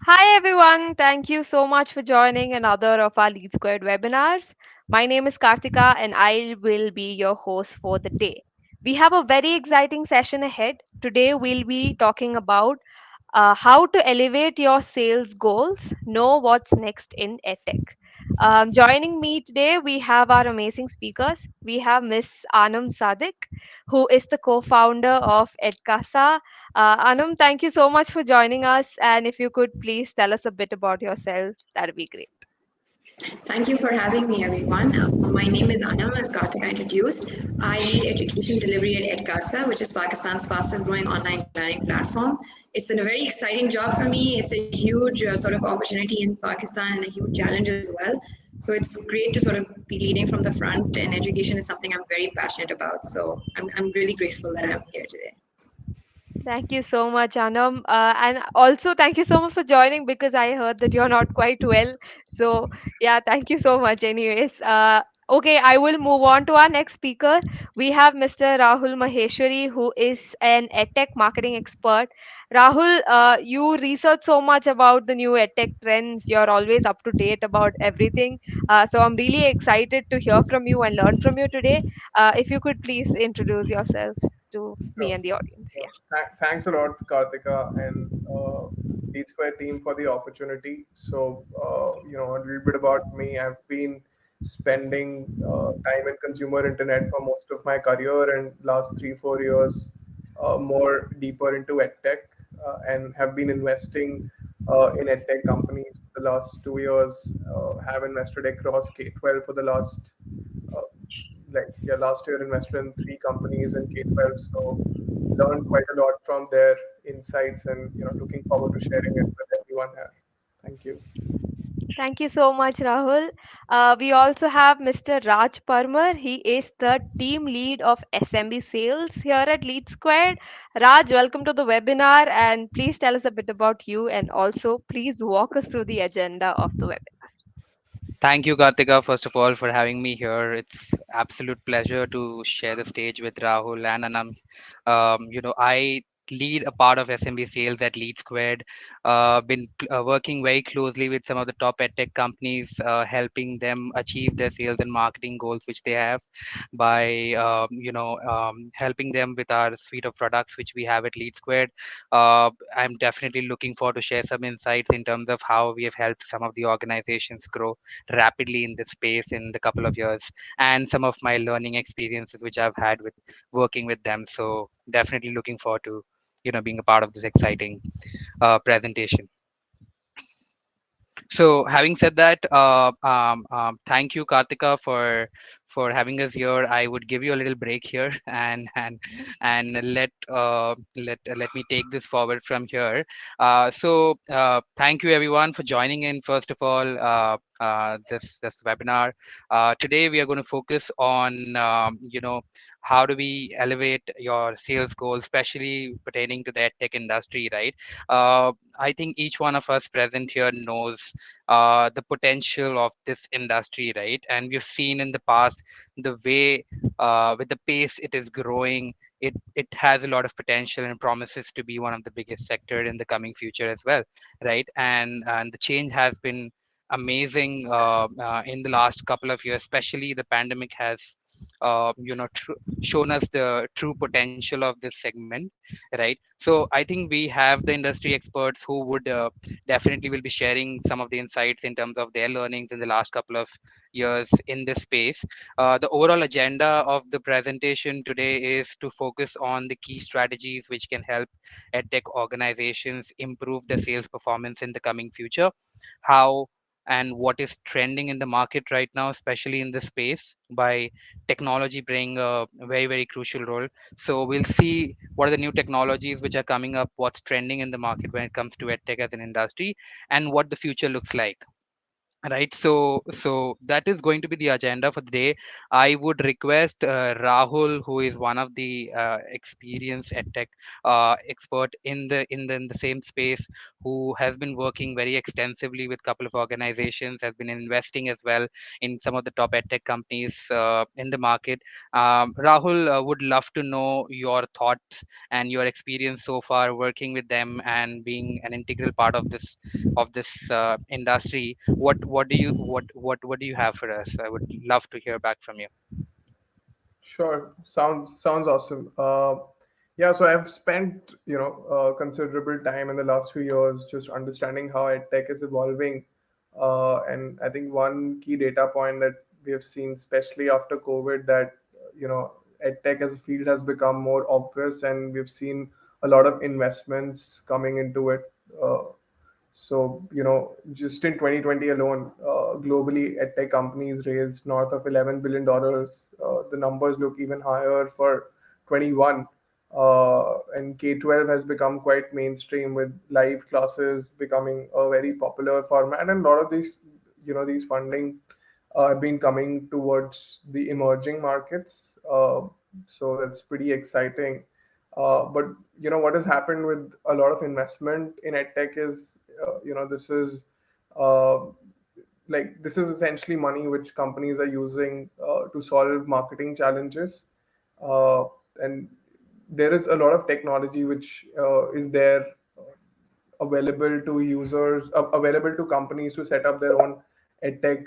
Hi everyone, thank you so much for joining another of our LeadSquared webinars. My name is Kartika and I will be your host for the day. We have a very exciting session ahead. Today we'll be talking about how to elevate your sales goals, know what's next in edtech. Joining me today, we have our amazing speakers. We have Miss Annum Sadiq, who is the co-founder of Edkasa. Annum, thank you so much for joining us. And if you could please tell us a bit about yourselves, that'd be great. Thank you for having me, everyone. My name is Annam, as Kartika introduced. I lead education delivery at Edkasa, which is Pakistan's fastest growing online learning platform. It's a very exciting job for me. It's a huge sort of opportunity in Pakistan and a huge challenge as well. So it's great to sort of be leading from the front, and education is something I'm very passionate about. So I'm really grateful that I'm here today. Thank you so much, Anam. And also, thank you so much for joining because I heard that you're not quite well. So, yeah, thank you so much, anyways. Okay, I will move on to our next speaker. We have Mr. Rahul Maheshwari, who is an edtech marketing expert. Rahul, you research so much about the new edtech trends. You're always up to date about everything. So, I'm really excited to hear from you and learn from you today. If you could please introduce yourselves to me Sure. and the audience. Yeah. Thanks a lot, Kartika and LeadSquared team for the opportunity. So, a little bit about me. I've been spending time in consumer internet for most of my career, and last 3 4 years more deeper into edtech, and have been investing in edtech companies for the last 2 years. Have invested across K-12 for the last uh, last year invested in three companies in K-12. So learned quite a lot from their insights, and looking forward to sharing it with everyone here. Thank you. Thank you so much, Rahul. We also have Mr. Raj Parmar. He is the team lead of SMB sales here at LeadSquared. Raj, welcome to the webinar and please tell us a bit about you and also please walk us through the agenda of the webinar. Thank you, Kartika, first of all, for having me here. It's absolute pleasure to share the stage with Rahul and Anam. I lead a part of SMB sales at LeadSquared. Been working very closely with some of the top edtech companies, helping them achieve their sales and marketing goals, which they have by helping them with our suite of products which we have at LeadSquared. I'm definitely looking forward to share some insights in terms of how we have helped some of the organizations grow rapidly in this space in the couple of years, and some of my learning experiences which I've had with working with them. So definitely looking forward to being a part of this exciting presentation. So having said that, thank you, Kartika, for having us here. I would give you a little break here and let me take this forward from here. Thank you everyone for joining in. First of all, this webinar. Today we are going to focus on how do we elevate your sales goals, especially pertaining to the edtech industry, right? I think each one of us present here knows the potential of this industry, right? And we've seen in the past the way, with the pace it is growing, it has a lot of potential and promises to be one of the biggest sector in the coming future as well, right? And the change has been amazing in the last couple of years, especially the pandemic has shown us the true potential of this segment, right? So I think we have the industry experts who would definitely will be sharing some of the insights in terms of their learnings in the last couple of years in this space. The overall agenda of the presentation today is to focus on the key strategies which can help edtech organizations improve their sales performance in the coming future, how and what is trending in the market right now, especially in this space, by technology playing a very, very crucial role. So we'll see what are the new technologies which are coming up, what's trending in the market when it comes to edtech as an industry, and what the future looks like, Right, so that is going to be the agenda for the day. I would request Rahul, who is one of the experienced edtech expert in the same space, who has been working very extensively with couple of organizations, has been investing as well in some of the top edtech companies in the market. Rahul, would love to know your thoughts and your experience so far working with them and being an integral part of this industry. What do you have for us? I would love to hear back from you. Sure. Sounds awesome. Yeah, so I've spent considerable time in the last few years just understanding how edtech is evolving, and I think one key data point that we have seen, especially after COVID, that edtech as a field has become more obvious, and we've seen a lot of investments coming into it. So, just in 2020 alone, globally, edtech companies raised north of $11 billion. The numbers look even higher for 21. And K-12 has become quite mainstream with live classes becoming a very popular format. And a lot of these funding have been coming towards the emerging markets. So that's pretty exciting. But what has happened with a lot of investment in edtech is this is uh, this is essentially money which companies are using to solve marketing challenges, uh, and there is a lot of technology which is there available to users, available to companies to set up their own edtech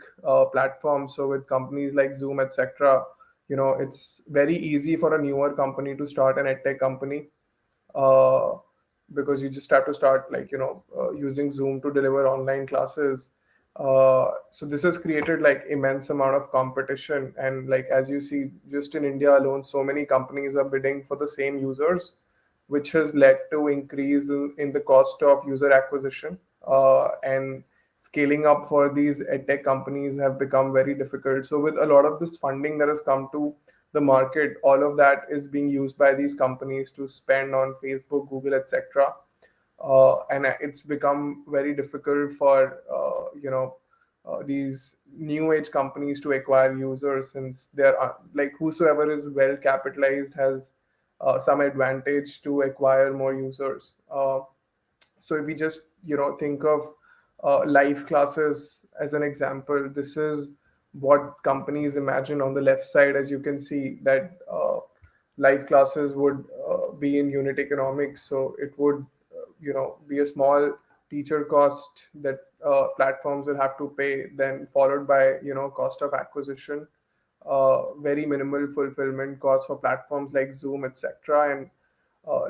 platforms. So with companies like Zoom, etc., it's very easy for a newer company to start an edtech company, uh, because you just have to start using Zoom to deliver online classes. So this has created like immense amount of competition, and like as you see, just in India alone, so many companies are bidding for the same users, which has led to increase in the cost of user acquisition, and scaling up for these edtech companies have become very difficult. So with a lot of this funding that has come to the market, all of that is being used by these companies to spend on Facebook, Google, etc. And it's become very difficult for these new age companies to acquire users, since there are like whosoever is well capitalized has some advantage to acquire more users. So if we just think of live classes as an example, this is what companies imagine on the left side. As you can see that live classes would be in unit economics, so it would be a small teacher cost that platforms will have to pay, then followed by cost of acquisition, very minimal fulfillment costs for platforms like Zoom, etc., and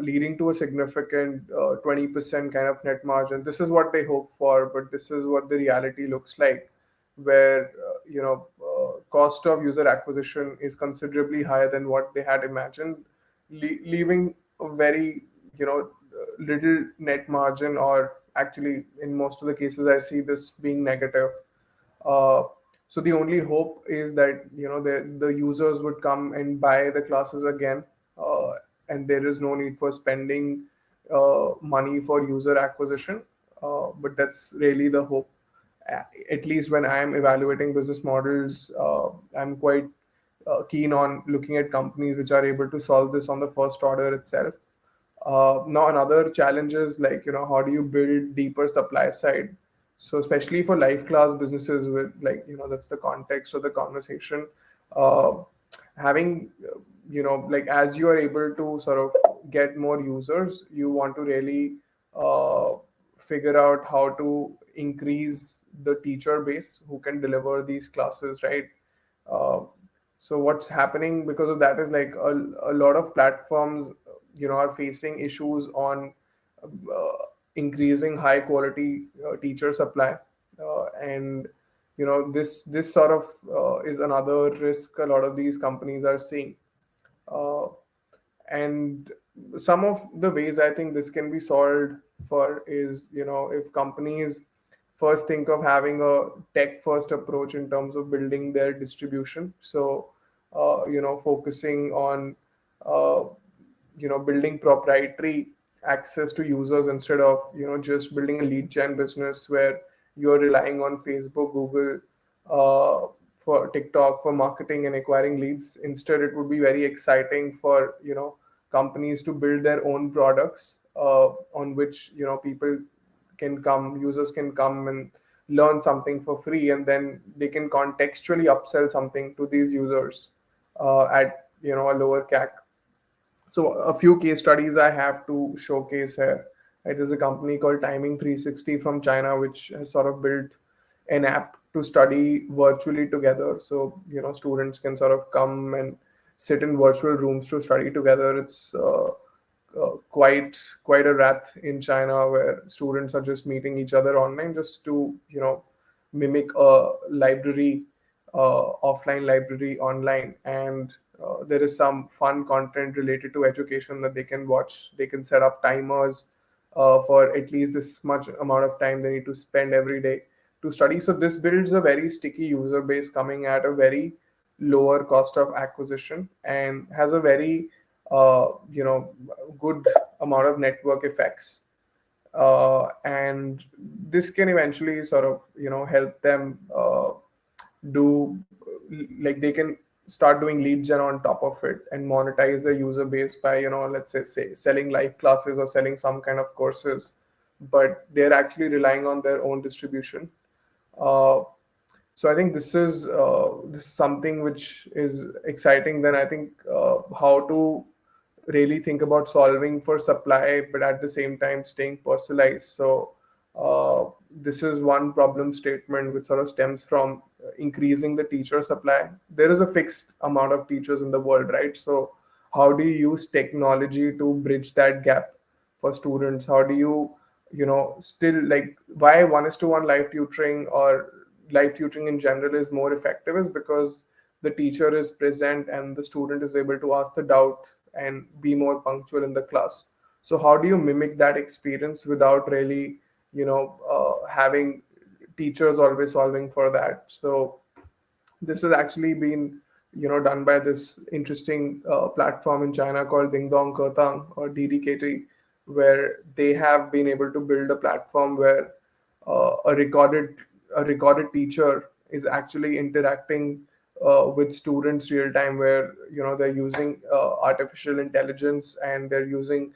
leading to a significant 20% kind of net margin. This is what they hope for, but this is what the reality looks like, where cost of user acquisition is considerably higher than what they had imagined, leaving a very little net margin, or actually in most of the cases I see this being negative. uh, so the only hope is that the users would come and buy the classes again, uh, and there is no need for spending money for user acquisition. But that's really the hope. At least when I am evaluating business models, I'm quite keen on looking at companies which are able to solve this on the first order itself. Now another challenge is like how do you build deeper supply side? So especially for life class businesses, with that's the context of the conversation. Uh, Having like as you are able to sort of get more users, you want to really uh, figure out how to increase the teacher base who can deliver these classes, right? Uh, so what's happening because of that is like a lot of platforms are facing issues on uh, increasing high quality teacher supply, and this sort of is another risk a lot of these companies are seeing. uh, and some of the ways I think this can be solved for is if companies first think of having a tech first approach in terms of building their distribution. So focusing on uh, building proprietary access to users instead of just building a lead gen business where you're relying on Facebook, Google, for TikTok for marketing and acquiring leads. Instead, it would be very exciting for companies to build their own products on which people can come, users can come and learn something for free, and then they can contextually upsell something to these users at a lower CAC. So a few case studies I have to showcase here. It is a company called Timing 360 from China, which has sort of built an app to study virtually together. So students can sort of come and sit in virtual rooms to study together. It's quite a wrath in China where students are just meeting each other online just to mimic a library, offline library online, and there is some fun content related to education that they can watch. They can set up timers for at least this much amount of time they need to spend every day to study. So this builds a very sticky user base coming at a very lower cost of acquisition and has a very good amount of network effects, and this can eventually sort of help them do, like, they can start doing lead gen on top of it and monetize the user base by let's say selling live classes or selling some kind of courses, but they're actually relying on their own distribution. uh, so I think this is something which is exciting. Then I think how to really think about solving for supply, but at the same time staying personalized. So this is one problem statement which sort of stems from increasing the teacher supply. There is a fixed amount of teachers in the world, right? So how do you use technology to bridge that gap for students? How do you still, like, why 1:1 live tutoring or live tutoring in general is more effective is because the teacher is present and the student is able to ask the doubt and be more punctual in the class. So how do you mimic that experience without really having teachers always solving for that? So this has actually been done by this interesting platform in China called Ding Dong Ketang, or DDKT, where they have been able to build a platform where a recorded teacher is actually interacting with students real time, where they're using artificial intelligence and they're using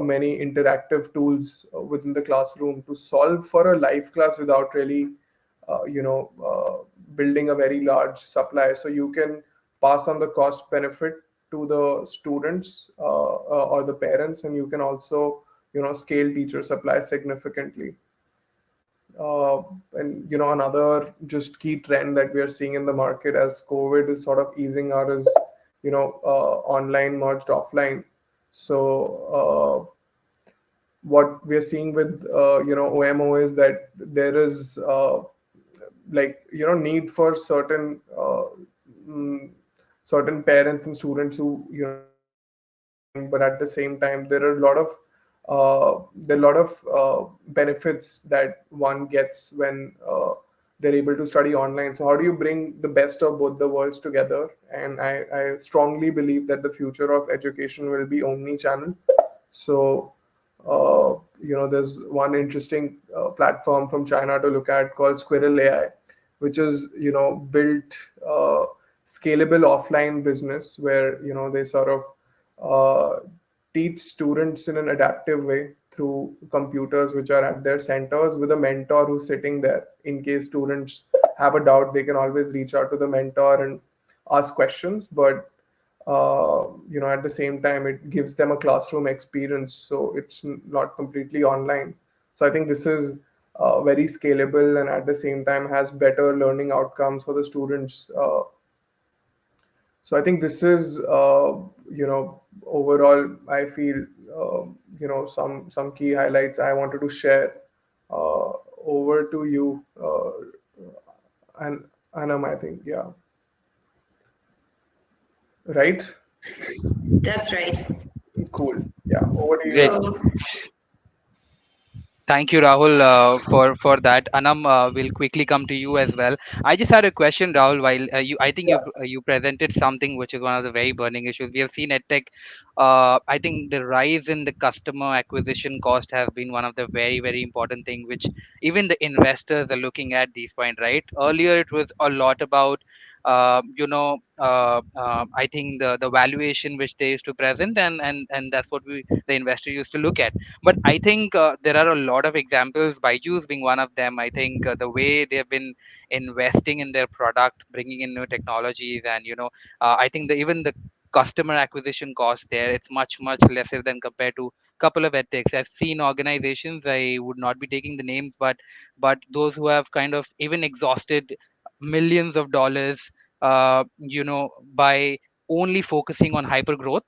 many interactive tools within the classroom to solve for a live class without really building a very large supply. So you can pass on the cost benefit to the students or the parents, and you can also scale teacher supply significantly. And another just key trend that we are seeing in the market as COVID is sort of easing out is online merged offline. So what we are seeing with OMO is that there is need for mm, certain parents and students who want to study online, but at the same time there are a lot of benefits that one gets when they're able to study online. So how do you bring the best of both the worlds together? And I strongly believe that the future of education will be omni-channel. So there's one interesting platform from China to look at called Squirrel AI, which is built scalable offline business where they sort of teach students in an adaptive way through computers which are at their centers with a mentor who's sitting there. In case students have a doubt, they can always reach out to the mentor and ask questions, but at the same time it gives them a classroom experience, so it's not completely online. So I think this is very scalable and at the same time has better learning outcomes for the students. So I think this is overall I feel some key highlights I wanted to share. Over to you, and Anam, I think. Yeah, right. That's right. Cool. Yeah, over to you, Great. Anam. So Thank you, Rahul, for that. Anam, will quickly come to you as well. I just had a question, Rahul. While I think Yeah, you presented something which is one of the very burning issues. We have seen EdTech. I think the rise in the customer acquisition cost has been one of the very important thing which even the investors are looking at these point. Right? Earlier, it was a lot about I think the valuation which they used to present, and that's what the investor used to look at. But I think there are a lot of examples, Byju's being one of them. I think the way they have been investing in their product, bringing in new technologies, and I think even the customer acquisition cost there, it's much lesser than compared to couple of edtechs. I've seen organizations, I would not be taking the names, but those who have kind of even exhausted millions of dollars by only focusing on hyper growth,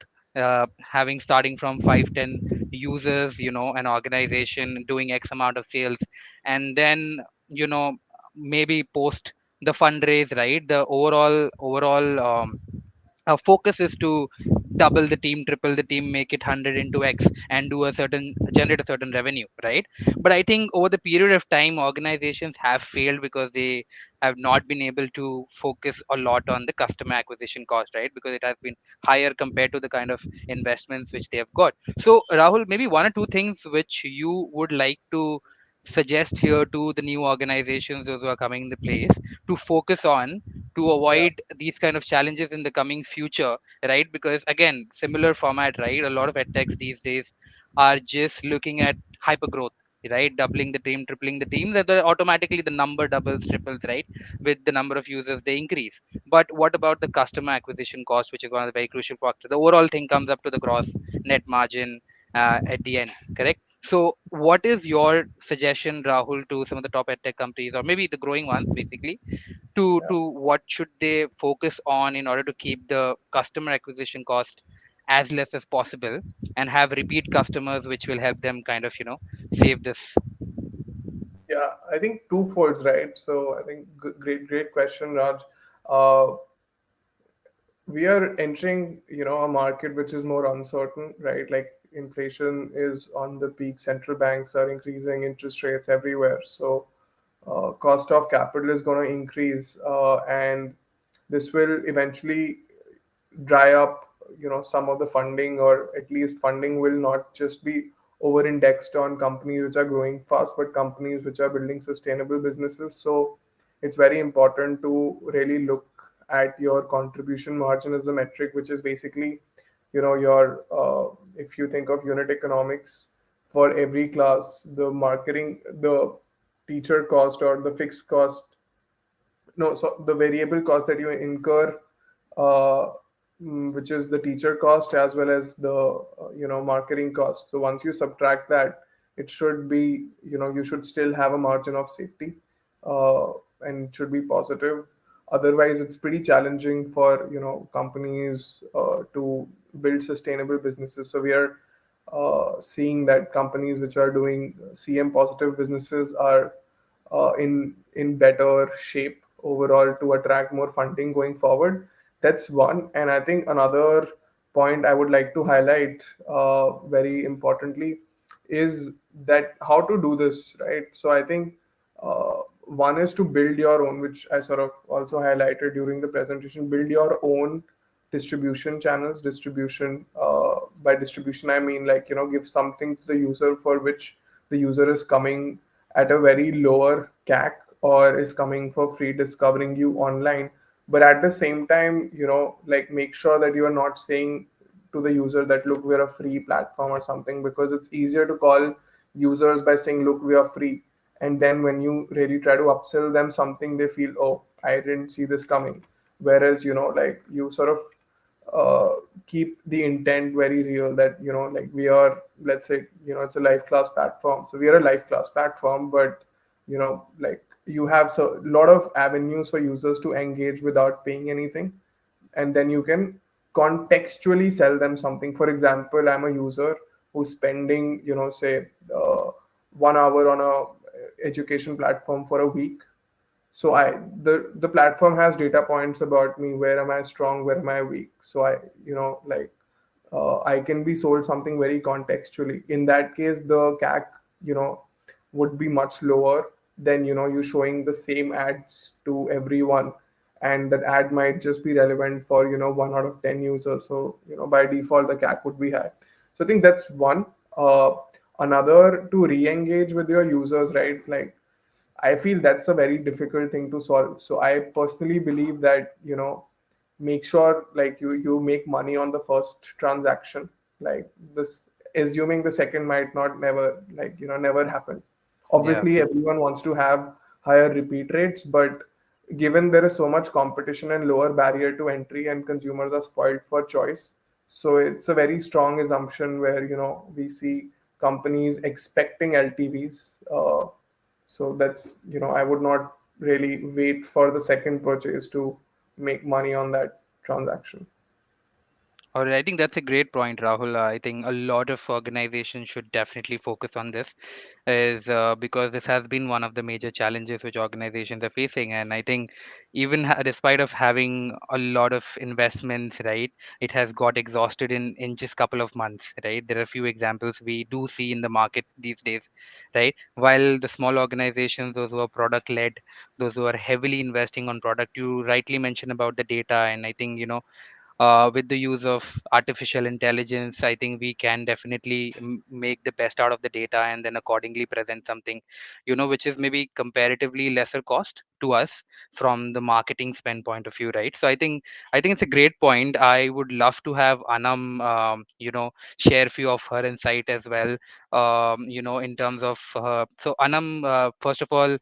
having starting from 5-10 users, an organization doing x amount of sales, and then you know maybe post the fundraise, right? The overall focus is to double the team, triple the team, make it 100 into x, and do a certain generate a certain revenue, right? But I think over the period of time, organizations have failed because they have not been able to focus a lot on the customer acquisition cost, right? Because it has been higher compared to the kind of investments which they have got. So Rahul, maybe one or two things which you would like to suggest here to the new organizations, those who are coming in the place, to focus on, to yeah, avoid these kind of challenges in the coming future, right? Because again, similar format, right? A lot of edtechs these days are just looking at hyper growth, right? Doubling the team, tripling the team, that automatically the number doubles, triples, right? With the number of users they increase. But what about the customer acquisition cost, which is one of the very crucial factors? The overall thing comes up to the gross net margin at the end, correct? So what is your suggestion, Rahul, to some of the top edtech companies, or maybe the growing ones, basically, yeah. to what should they focus on in order to keep the customer acquisition cost as less as possible, and have repeat customers which will help them kind of save this. Yeah, I think twofolds, right? So I think great question, Raj. Uh, we are entering, a market which is more uncertain, right? Like inflation is on the peak, central banks are increasing interest rates everywhere. So cost of capital is going to increase, and this will eventually dry up, some of the funding, or at least funding will not just be over indexed on companies which are growing fast, but companies which are building sustainable businesses. So it's very important to really look at your contribution margin as a metric, which is basically, your if you think of unit economics for every class, the marketing, the teacher cost, or the fixed cost, no, so the variable cost that you incur, uh, which is the teacher cost as well as the marketing cost. So once you subtract that, it should be, you should still have a margin of safety, uh, and it should be positive. Otherwise, it's pretty challenging for companies to build sustainable businesses. So we are seeing that companies which are doing CM positive businesses are in better shape overall to attract more funding going forward. That's one. And I think another point I would like to highlight, very importantly, is that how to do this, right? So I think one is to build your own, which I sort of also highlighted during the presentation. Build your own distribution channels. Distribution, by distribution I mean, like, give something to the user for which the user is coming at a very lower CAC, or is coming for free, discovering you online. But at the same time, like, make sure that you are not saying to the user that, look, we're a free platform or something, because it's easier to call users by saying, look, we are free. And then when you really try to upsell them something, they feel, oh, I didn't see this coming. Whereas, like, you sort of keep the intent very real, that, like, we are, let's say, it's a live class platform, so we are a live class platform, but like, you have so lot of avenues for users to engage without paying anything. And then you can contextually sell them something. For example, I'm a user who's spending, say, 1 hour on a education platform for a week. So the platform has data points about me: where am I strong, where am I weak. So like, I can be sold something very contextually. In that case, the CAC, would be much lower than you showing the same ads to everyone, and that ad might just be relevant for 1 out of 10 users. So by default the CAC would be high. So I think that's one. Another, to re-engage with your users, right? Like, I feel that's a very difficult thing to solve. So I personally believe that, make sure like you make money on the first transaction. Like this, assuming the second might not never like, never happen. Yeah. Obviously, everyone wants to have higher repeat rates, but given there is so much competition and lower barrier to entry and consumers are spoiled for choice, so it's a very strong assumption where, we see companies expecting LTVs. So that's, I would not really wait for the second purchase to make money on that transaction. All right, I think that's a great point, Rahul. I think a lot of organizations should definitely focus on this, is because this has been one of the major challenges which organizations are facing. And I think even despite of having a lot of investments, right, it has got exhausted in just couple of months, right? There are a few examples we do see in the market these days, right? While the small organizations, those who are product led, those who are heavily investing on product, you rightly mentioned about the data, and I think with the use of artificial intelligence, I think we can definitely make the best out of the data and then accordingly present something, which is maybe comparatively lesser cost to us from the marketing spend point of view, right? So I think it's a great point. I would love to have Anam, share a few of her insight as well, in terms of so Anam, first of all,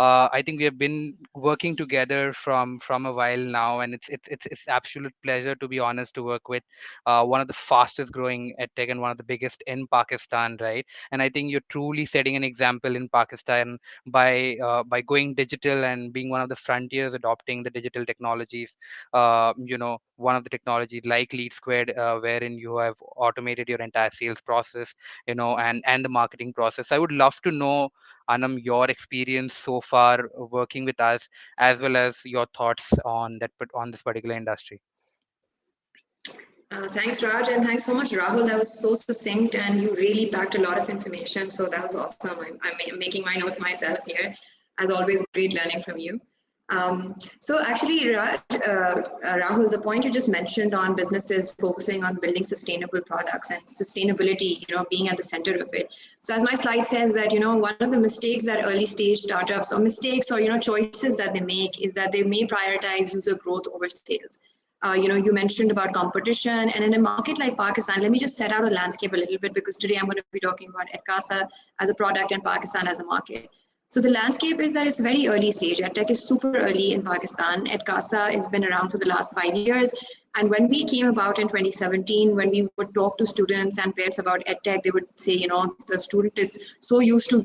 I think we have been working together from a while now, and it's absolute pleasure, to be honest, to work with one of the fastest growing edtech and one of the biggest in Pakistan, right? And I think you're truly setting an example in Pakistan by going digital and being one of the frontiers adopting the digital technologies. One of the technologies like LeadSquared, wherein you have automated your entire sales process, and the marketing process. I would love to know, Anam, your experience so far working with us, as well as your thoughts on on this particular industry. Thanks, Raj, and thanks so much, Rahul. That was so succinct, and you really packed a lot of information. So that was awesome. I'm making my notes myself here. As always, great learning from you. So actually, Raj, Rahul, the point you just mentioned on businesses focusing on building sustainable products and sustainability, being at the center of it. So as my slide says that, one of the mistakes that early stage startups or mistakes or, choices that they make is that they may prioritize user growth over sales. You mentioned about competition, and in a market like Pakistan, let me just set out a landscape a little bit because today I'm going to be talking about Edkasa as a product and Pakistan as a market. So the landscape is that it's very early stage. EdTech is super early in Pakistan. Edkasa has been around for the last 5 years. And when we came about in 2017, when we would talk to students and parents about EdTech, they would say, the student is so used to,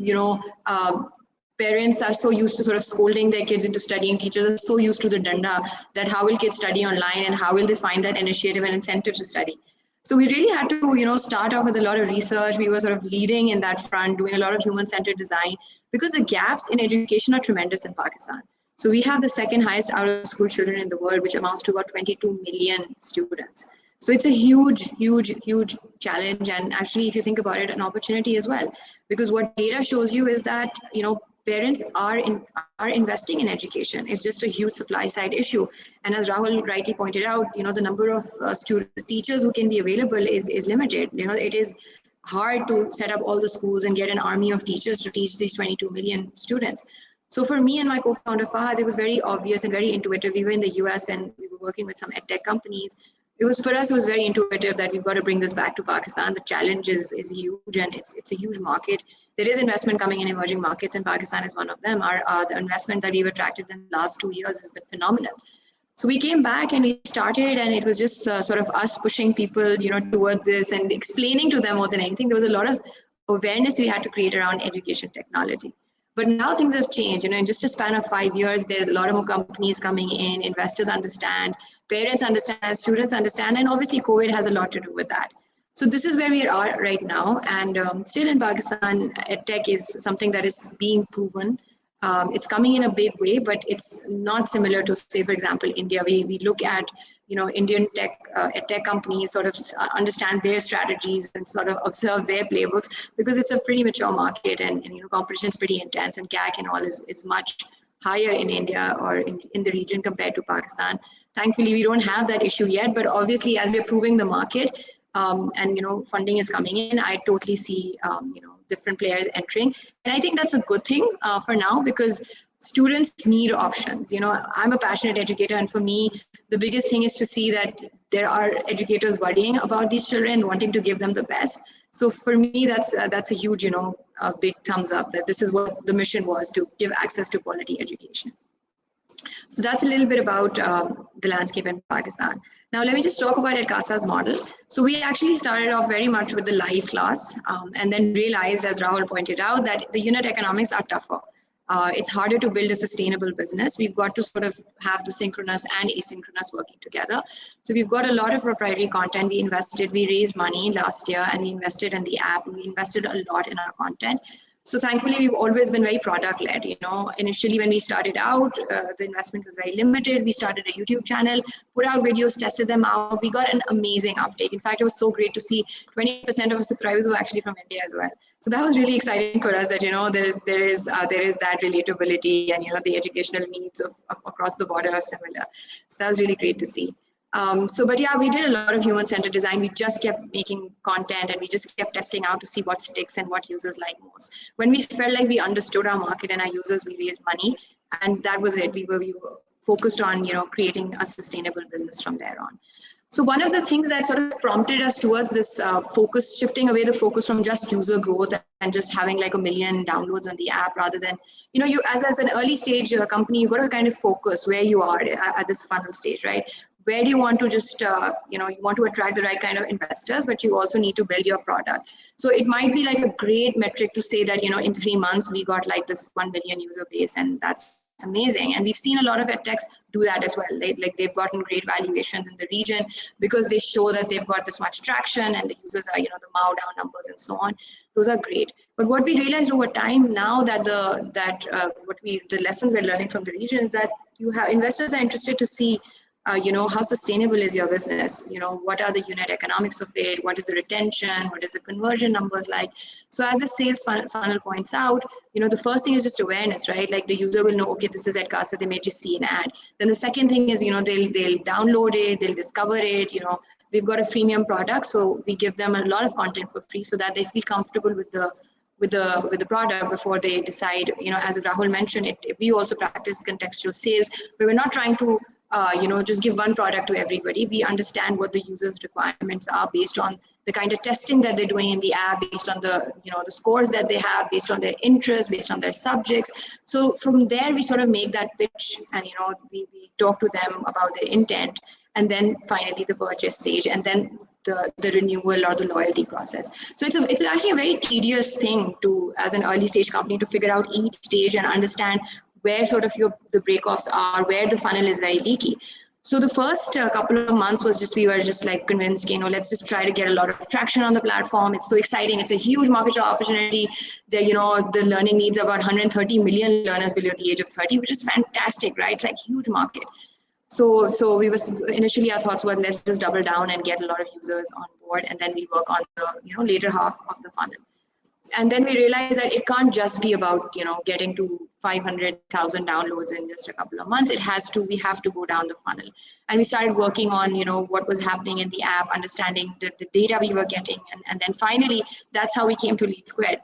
parents are so used to sort of scolding their kids into studying. Teachers are so used to the danda that how will kids study online and how will they find that initiative and incentive to study. So we really had to, start off with a lot of research. We were sort of leading in that front, doing a lot of human-centered design because the gaps in education are tremendous in Pakistan. So we have the second highest out-of-school children in the world, which amounts to about 22 million students. So it's a huge, huge, huge challenge. And actually, if you think about it, an opportunity as well. Because what data shows you is that, parents are investing in education. It's just a huge supply side issue. And as Rahul rightly pointed out, the number of teachers who can be available is limited. It is hard to set up all the schools and get an army of teachers to teach these 22 million students. So for me and my co-founder Fahad, it was very obvious and very intuitive. We were in the US and we were working with some edtech companies. For us, it was very intuitive that we've got to bring this back to Pakistan. The challenge is huge, and it's a huge market. There is investment coming in emerging markets, and Pakistan is one of them. The investment that we've attracted in the last 2 years has been phenomenal. So we came back and we started, and it was just sort of us pushing people, towards this and explaining to them more than anything. There was a lot of awareness we had to create around education technology. But now things have changed. In just a span of 5 years, there's a lot of more companies coming in, investors understand, parents understand, students understand, and obviously COVID has a lot to do with that. So this is where we are right now. And still in Pakistan, EdTech is something that is being proven. It's coming in a big way, but it's not similar to, say, for example, India. We look at, Indian tech companies sort of understand their strategies and sort of observe their playbooks, because it's a pretty mature market, and competition is pretty intense, and CAC and all is much higher in India or in the region compared to Pakistan. Thankfully, we don't have that issue yet, but obviously as we're proving the market, and funding is coming in, I totally see different players entering, and I think that's a good thing for now, because students need options. I'm a passionate educator, and for me, the biggest thing is to see that there are educators worrying about these children, wanting to give them the best. So for me, that's a huge, a big thumbs up, that this is what the mission was, to give access to quality education. So that's a little bit about the landscape in Pakistan. Now, let me just talk about Edcasa's model. So we actually started off very much with the live class, and then realized, as Rahul pointed out, that the unit economics are tougher. It's harder to build a sustainable business. We've got to sort of have the synchronous and asynchronous working together. So we've got a lot of proprietary content. We raised money last year, and we invested in the app, and we invested a lot in our content. So thankfully, we've always been very product-led. Initially when we started out, the investment was very limited. We started a YouTube channel, put out videos, tested them out. We got an amazing uptake. In fact, it was so great to see 20% of our subscribers were actually from India as well. So that was really exciting for us, that there is that relatability, and the educational needs of across the border are similar. So that was really great to see. But yeah, we did a lot of human-centered design. We just kept making content, and we just kept testing out to see what sticks and what users like most. When we felt like we understood our market and our users, we raised money, and that was it. We were focused on creating a sustainable business from there on. So one of the things that sort of prompted us towards this focus, shifting away the focus from just user growth and just having like 1 million downloads on the app, rather than, you as an early stage company, you've got to kind of focus where you are at this funnel stage, right? Where do you want to just, you want to attract the right kind of investors, but you also need to build your product. So it might be like a great metric to say that, in 3 months, we got like this 1 million user base, and that's amazing. And we've seen a lot of edtechs do that as well. They've gotten great valuations in the region because they show that they've got this much traction, and the users are, the MAU down numbers and so on. Those are great. But what we realized over time now, that the lessons we're learning from the region is that investors are interested to see how sustainable is your business? What are the unit economics of it? What is the retention? What is the conversion numbers like? So as the sales funnel points out, the first thing is just awareness, right? Like the user will know, okay, this is Edcasa. They may just see an ad. Then the second thing is, they'll download it, they'll discover it. We've got a freemium product, so we give them a lot of content for free so that they feel comfortable with the product before they decide. As Rahul mentioned, we also practice contextual sales, but we're not trying to just give one product to everybody. We understand what the user's requirements are based on the kind of testing that they're doing in the app, based on the scores that they have, based on their interests, based on their subjects. So from there, we sort of make that pitch, and we talk to them about their intent, and then finally the purchase stage, and then the renewal or the loyalty process. So it's actually a very tedious thing to, as an early stage company, to figure out each stage and understand where sort of the breakoffs are, where the funnel is very leaky. So the first couple of months was we were just like convinced, let's just try to get a lot of traction on the platform. It's so exciting. It's a huge market opportunity. The learning needs about 130 million learners below the age of 30, which is fantastic, right? It's like huge market. So we was initially, our thoughts were, let's just double down and get a lot of users on board, and then we work on the later half of the funnel. And then we realized that it can't just be about getting to 500,000 downloads in just a couple of months. We have to go down the funnel. And we started working on what was happening in the app, understanding the data we were getting, and then finally that's how we came to LeadSquared.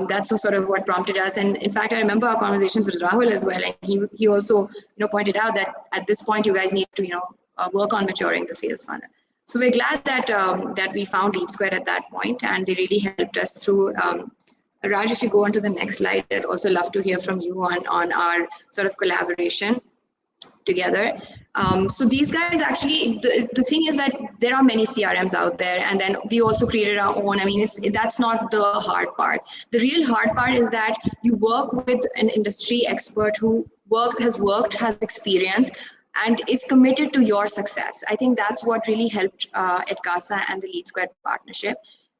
That's sort of what prompted us. And in fact, I remember our conversations with Rahul as well, and he also pointed out that at this point you guys need to work on maturing the sales funnel. So we're glad that we found LeadSquared at that point, and they really helped us through. Raj, if you go on to the next slide, I'd also love to hear from you on our sort of collaboration together. So these guys actually, the thing is that there are many CRMs out there, and then we also created our own. I mean, that's not the hard part. The real hard part is that you work with an industry expert who has experience, and is committed to your success. I think that's what really helped Edcasa and the LeadSquared partnership.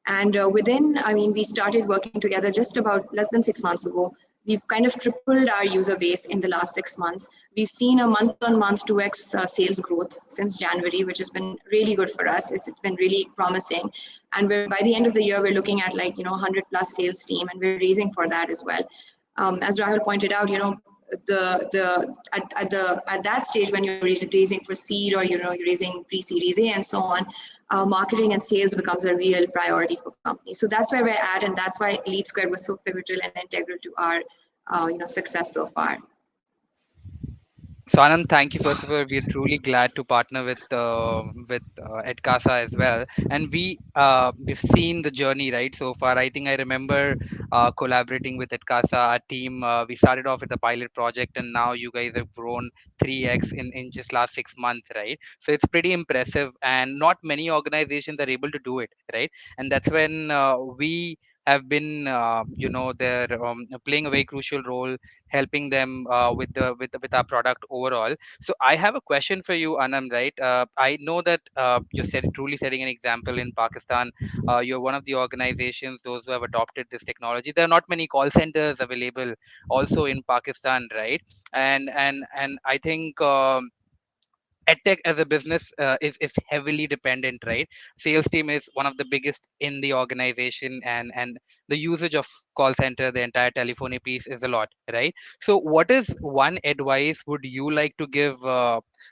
And we started working together just about less than 6 months ago. we've kind of tripled our user base in the last 6 months. We've seen a month-on-month 2x sales growth since January, which has been really good for us. It's been really promising, and we're by the end of the year we're looking at like 100 plus sales team, and we're raising for that as well. As Rahul pointed out, at that stage when you're raising for seed, or you're raising pre-series A and so on, marketing and sales becomes a real priority for companies. So that's where we're at, and that's why LeadSquared was so pivotal and integral to our success so far. So Anand, thank you. First of all, we're truly glad to partner with Edcasa as well, and we've seen the journey right so far. I think I remember collaborating with Edcasa, our team. We started off with a pilot project, and now you guys have grown 3x in just last 6 months, right? So it's pretty impressive, and not many organizations are able to do it, right? And that's when we have been, they're playing a very crucial role helping them with our product overall. So I have a question for you, Anam. Right? I know that truly setting an example in Pakistan. You're one of the organizations those who have adopted this technology. There are not many call centers available also in Pakistan, right? And I think. Edtech as a business is heavily dependent, right? Sales team is one of the biggest in the organization, and the usage of call center, the entire telephony piece is a lot, right? So what is one advice would you like to give,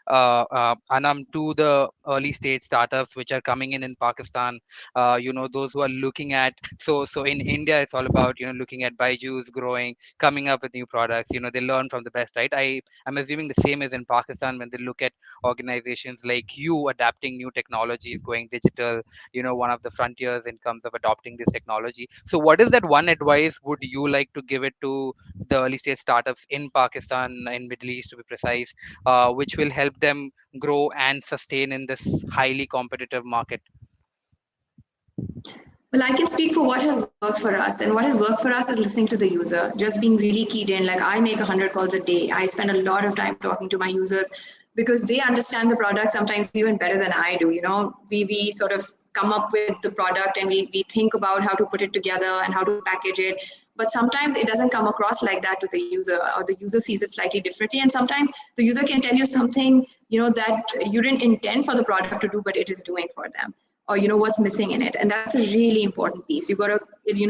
Anam, to the early stage startups which are coming in Pakistan, those who are looking at, so in India it's all about looking at Byju's growing, coming up with new products, they learn from the best, right? I'm assuming the same is in Pakistan when they look at organizations like you adapting new technologies, going digital, one of the frontiers in terms of adopting this technology. So what is that one advice would you like to give it to the early stage startups in Pakistan, in Middle East to be precise, which will help them grow and sustain in this highly competitive market? Well, I can speak for what has worked for us. And what has worked for us is listening to the user, just being really keyed in. Like I make 100 calls a day. I spend a lot of time talking to my users because they understand the product sometimes even better than I do. We sort of come up with the product, and we think about how to put it together and how to package it. But sometimes it doesn't come across like that to the user, or the user sees it slightly differently. And sometimes the user can tell you something, that you didn't intend for the product to do, but it is doing for them, or what's missing in it. And that's a really important piece. You got to,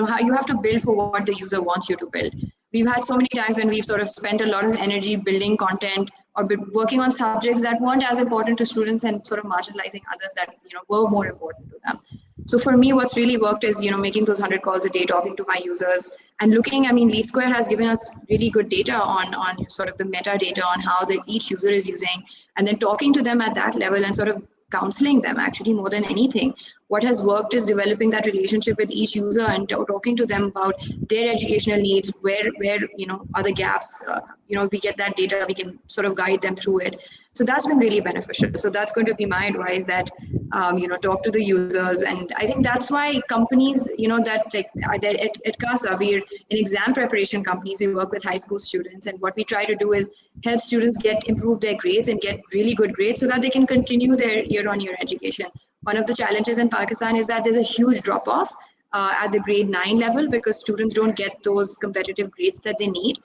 how you have to build for what the user wants you to build. We've had so many times when we've sort of spent a lot of energy building content, or working on subjects that weren't as important to students, and sort of marginalizing others that were more important to them. So for me, what's really worked is making those 100 calls a day, talking to my users, and looking. I mean, LeadSquared has given us really good data on sort of the metadata on how each user is using, and then talking to them at that level and sort of counseling them, actually, more than anything. What has worked is developing that relationship with each user and talking to them about their educational needs, where are the gaps. We get that data, we can sort of guide them through it. So that's been really beneficial. So that's going to be my advice, that talk to the users. And I think that's why companies, that like at CASA, we're in exam preparation companies. We work with high school students, and what we try to do is help students improve their grades and get really good grades so that they can continue their year-on-year education. One of the challenges in Pakistan is that there's a huge drop-off at the grade 9 level, because students don't get those competitive grades that they need.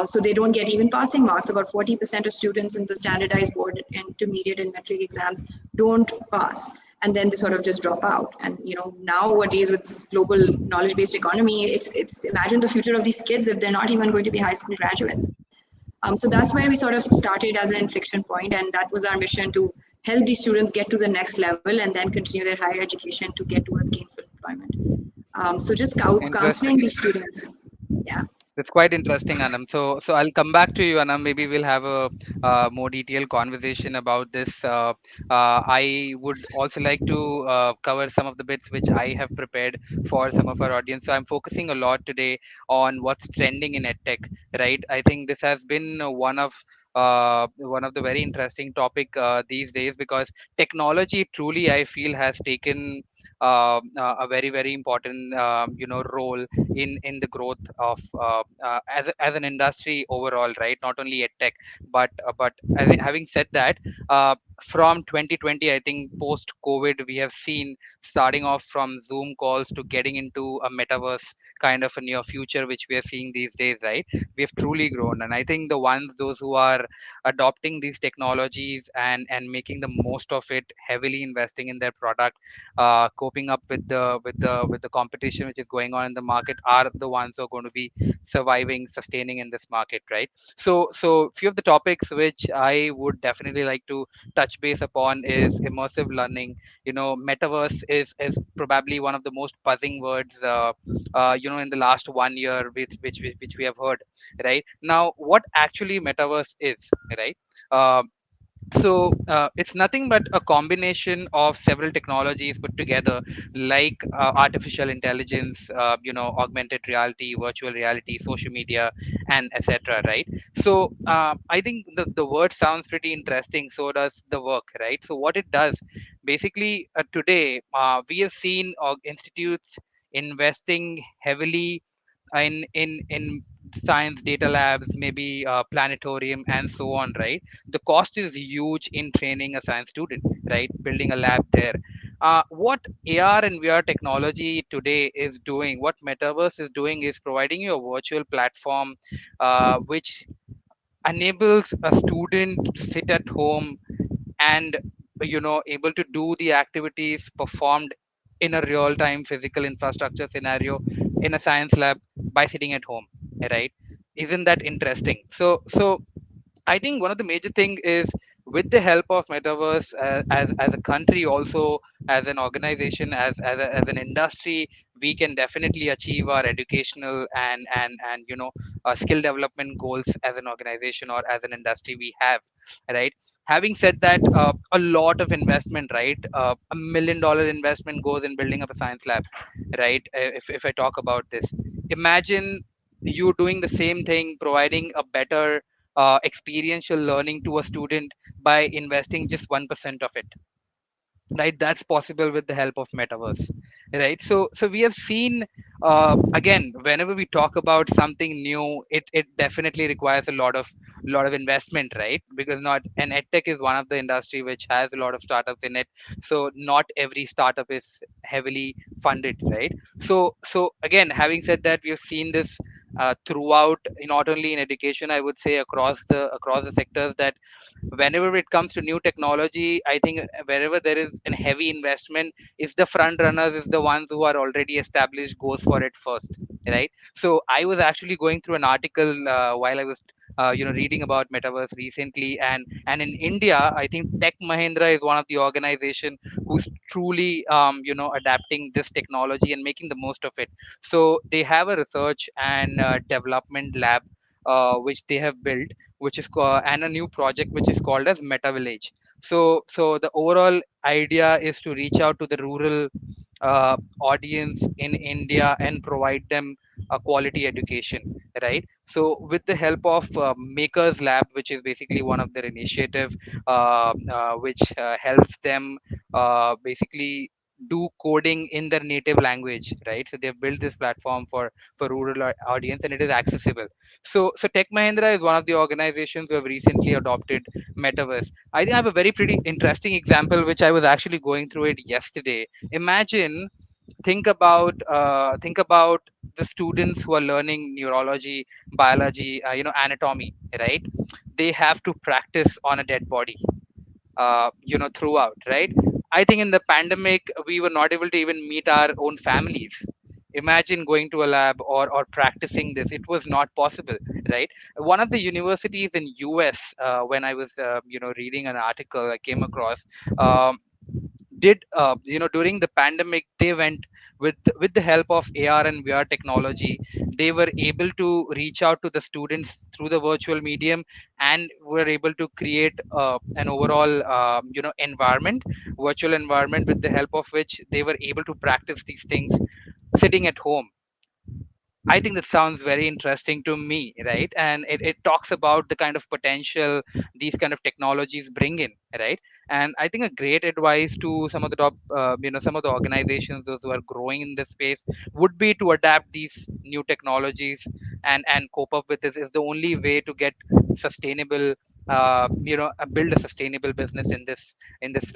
So they don't get even passing marks. About 40% of students in the standardized board, intermediate and metric exams don't pass. And then they sort of just drop out. And nowadays with global knowledge-based economy, it's imagine the future of these kids if they're not even going to be high school graduates. So that's where we sort of started as an inflection point, and that was our mission, to help these students get to the next level and then continue their higher education to get towards gainful employment. So just Interesting. counseling these students. Yeah. That's quite interesting, Anam. So I'll come back to you, Anam. Maybe we'll have a more detailed conversation about this. I would also like to cover some of the bits which I have prepared for some of our audience. So I'm focusing a lot today on what's trending in edtech, right? I think this has been one of the very interesting topic these days, because technology truly, I feel, has taken a very very important role in the growth of as an industry overall, right? Not only edtech, but having said that, uh, from 2020, I think post COVID, we have seen starting off from Zoom calls to getting into a metaverse kind of a near future, which we are seeing these days, right? We have truly grown, and I think the ones those who are adopting these technologies and making the most of it, heavily investing in their product, coping up with the competition which is going on in the market, are the ones who are going to be surviving, sustaining in this market, right? So few of the topics which I would definitely like to touch base upon is immersive learning. Metaverse is probably one of the most buzzing words in the last 1 year, which we have heard, right? Now, what actually metaverse is, right? uh, it's nothing but a combination of several technologies put together, like artificial intelligence, augmented reality, virtual reality, social media, and etc. Right? I think the word sounds pretty interesting. So does the work, right? So what it does, basically, today we have seen institutes investing heavily in science data labs, maybe planetarium, and so on, right? The cost is huge in training a science student, right? Building a lab there. What AR and VR technology today is doing, what metaverse is doing, is providing you a virtual platform which enables a student to sit at home and able to do the activities performed in a real time physical infrastructure scenario in a science lab by sitting at home, right? Isn't that interesting? So I think one of the major thing is, with the help of metaverse, as a country, also as an organization, as an industry, we can definitely achieve our educational and skill development goals as an organization or as an industry we have, right? Having said that, a lot of investment, right? $1 million investment goes in building up a science lab, right? If I talk about this, imagine you doing the same thing, providing a better experiential learning to a student by investing just 1% of it, right? That's possible with the help of metaverse, right? So we have seen, again, whenever we talk about something new, it definitely requires a lot of investment, right? Because not and edtech is one of the industry which has a lot of startups in it, so not every startup is heavily funded, right? So again, having said that, we have seen this throughout, not only in education, I would say across the sectors, that whenever it comes to new technology, I think wherever there is a heavy investment, is the front runners, is the ones who are already established, goes for it first, right? So I was actually going through an article while I was reading about metaverse recently, and in India, I think Tech Mahindra is one of the organization who's truly adapting this technology and making the most of it. So they have a research and development lab which they have built, which is and a new project which is called as Meta Village. So the overall idea is to reach out to the rural audience in India and provide them a quality education, right? So with the help of Makers Lab, which is basically one of their initiative, which helps them basically do coding in their native language, right? So they've built this platform for rural audience, and it is accessible. So Tech Mahindra is one of the organizations who have recently adopted metaverse. I think I have a very pretty interesting example which I was actually going through it yesterday. Imagine, think about the students who are learning neurology, biology, anatomy, right? They have to practice on a dead body, throughout, right? I think in the pandemic we were not able to even meet our own families. Imagine going to a lab or practicing this. It was not possible, right? One of the universities in US, when I was reading an article I came across, um, did during the pandemic, they went with the help of AR and VR technology. They were able to reach out to the students through the virtual medium, and were able to create an overall environment, virtual environment, with the help of which they were able to practice these things sitting at home. I think that sounds very interesting to me, right? And it talks about the kind of potential these kind of technologies bring in, right? And I think a great advice to some of the top, some of the organizations, those who are growing in this space, would be to adapt these new technologies and cope up with this is the only way to get sustainable, build a sustainable business in this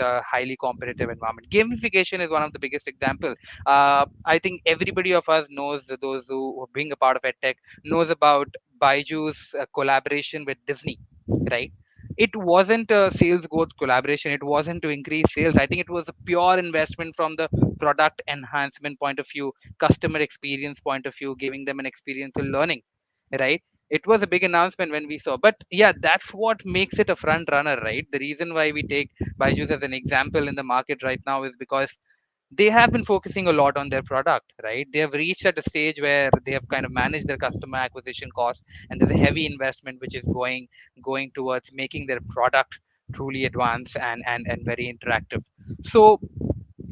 highly competitive environment. Gamification is one of the biggest example. I think everybody of us knows that those who being a part of EdTech knows about Baiju's collaboration with Disney, right? It wasn't a sales growth collaboration. It wasn't to increase sales. I think it was a pure investment from the product enhancement point of view, customer experience point of view, giving them an experiential learning, right? It was a big announcement when we saw, but yeah, that's what makes it a front runner, right? The reason why we take Baiju's as an example in the market right now is because they have been focusing a lot on their product, right? They have reached at a stage where they have kind of managed their customer acquisition cost, and there's a heavy investment which is going towards making their product truly advanced and very interactive. So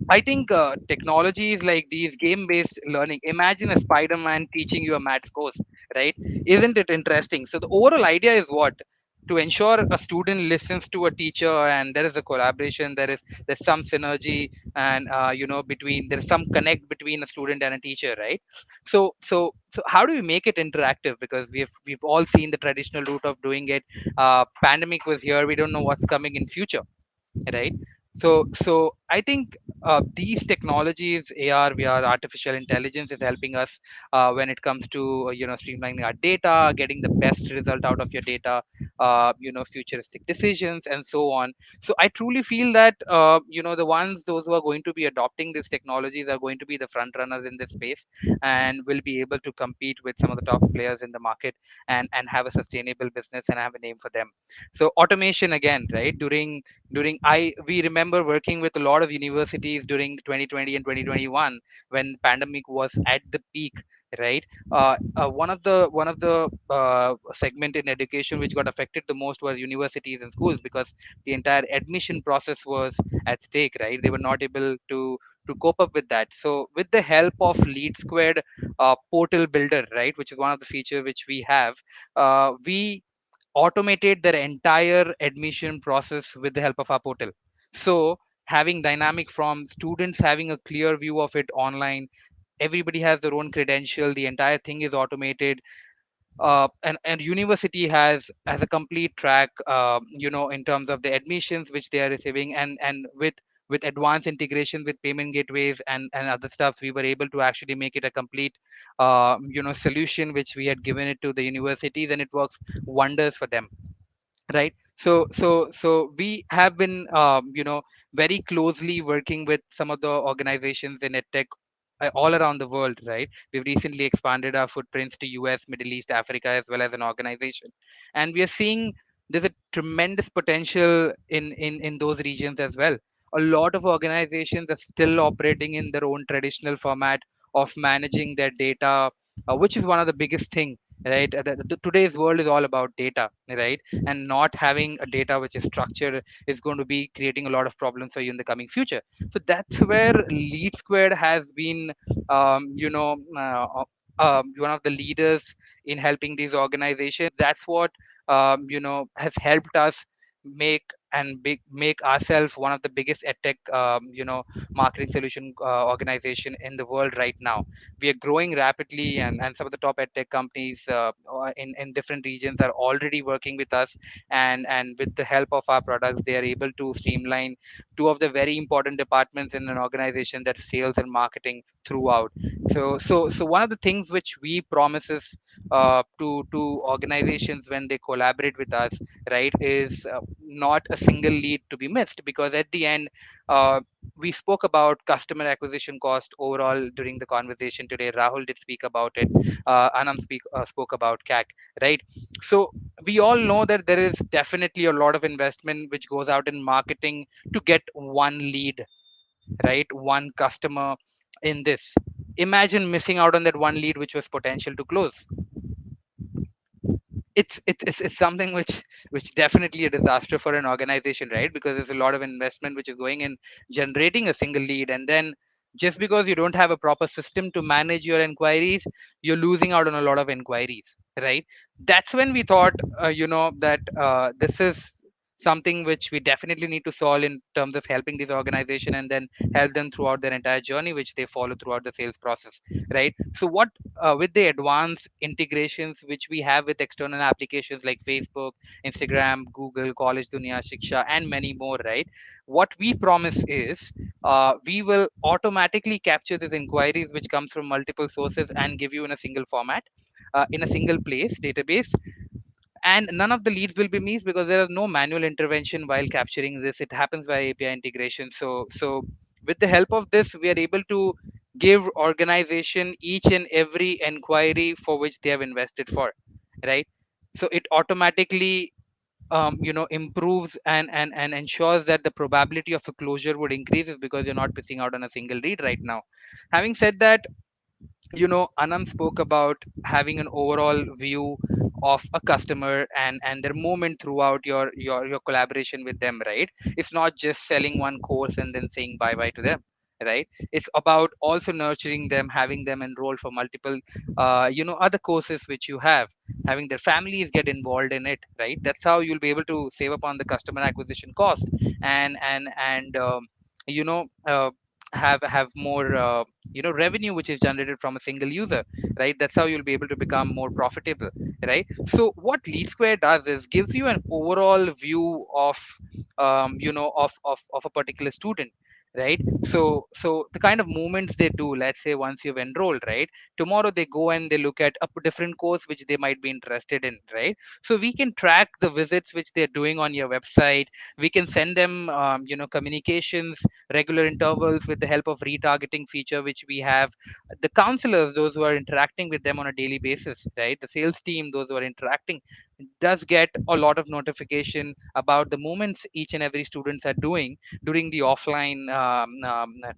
I think technologies like these game-based learning. Imagine a Spider-Man teaching you a math course, right? Isn't it interesting? So the overall idea is what? To ensure a student listens to a teacher and there is a collaboration, there's some synergy, and between there's some connect between a student and a teacher, right? So how do we make it interactive? Because we've all seen the traditional route of doing it. Pandemic was here. We don't know what's coming in future, right? So I think these technologies, AR, VR, artificial intelligence, is helping us when it comes to streamlining our data, getting the best result out of your data, futuristic decisions and so on. So I truly feel that the ones those who are going to be adopting these technologies are going to be the front runners in this space, and will be able to compete with some of the top players in the market, and have a sustainable business and have a name for them. So automation again, right? During I we remember working with a lot of universities during 2020 and 2021 when pandemic was at the peak, right? One of the segment in education which got affected the most were universities and schools, because the entire admission process was at stake, right? They were not able to cope up with that. So with the help of LeadSquared portal builder, right, which is one of the feature which we have, we automated their entire admission process with the help of our portal. So having dynamic from students having a clear view of it online, everybody has their own credential, the entire thing is automated. And university has a complete track, in terms of the admissions which they are receiving, and with advanced integration with payment gateways and other stuff, we were able to actually make it a complete solution which we had given it to the universities, and it works wonders for them, right? So we have been very closely working with some of the organizations in edtech all around the world, right? We've recently expanded our footprints to US, Middle East, Africa, as well as an organization, and we are seeing there's a tremendous potential in those regions as well. A lot of organizations are still operating in their own traditional format of managing their data, which is one of the biggest thing, right? Today's world is all about data, right? And not having a data which is structured is going to be creating a lot of problems for you in the coming future. So that's where LeadSquared has been, one of the leaders in helping these organizations. That's what has helped us make ourselves one of the biggest edtech marketing solution organization in the world right now. We are growing rapidly, and some of the top edtech companies in different regions are already working with us, and with the help of our products they are able to streamline two of the very important departments in an organization, that's sales and marketing throughout. So one of the things which we promises to organizations when they collaborate with us, right, is not a single lead to be missed, because at the end, we spoke about customer acquisition cost overall during the conversation today. Rahul did speak about it. Spoke about CAC, right? So we all know that there is definitely a lot of investment which goes out in marketing to get one lead, right? One customer in this. Imagine missing out on that one lead which was potential to close. It's something which definitely a disaster for an organization, right? Because there's a lot of investment which is going in generating a single lead, and then Just because you don't have a proper system to manage your inquiries, you're losing out on a lot of inquiries, right? That's when we thought, that this is something which we definitely need to solve in terms of helping this organization, and then help them throughout their entire journey which they follow throughout the sales process, right? So what, with the advanced integrations which we have with external applications like Facebook, Instagram, Google, College Dunia, Shiksha, and many more, right? What we promise is, we will automatically capture these inquiries which comes from multiple sources and give you in a single format, in a single place database, and none of the leads will be missed because there is no manual intervention while capturing this. It happens by API integration. So with the help of this, we are able to give organization each and every inquiry for which they have invested for, right? So it automatically, improves and ensures that the probability of a closure would increases because you're not missing out on a single lead right now. Having said that, Anam spoke about having an overall view of a customer and their movement throughout your collaboration with them, right? It's not just selling one course and then saying bye bye to them, right? It's about also nurturing them, having them enroll for multiple, other courses which you have, having their families get involved in it, right? That's how you'll be able to save up on the customer acquisition cost, and you know uh, have more, revenue which is generated from a single user, right? That's how you'll be able to become more profitable, right? So what LeadSquare does is gives you an overall view of, of a particular student, right? So the kind of movements they do, let's say once you've enrolled, right, tomorrow they go and they look at a different course which they might be interested in, right? So we can track the visits which they're doing on your website. We can send them, communications, regular intervals, with the help of retargeting feature which we have. The counselors, those who are interacting with them on a daily basis, right, the sales team, those who are interacting, does get a lot of notification about the movements each and every students are doing during the offline,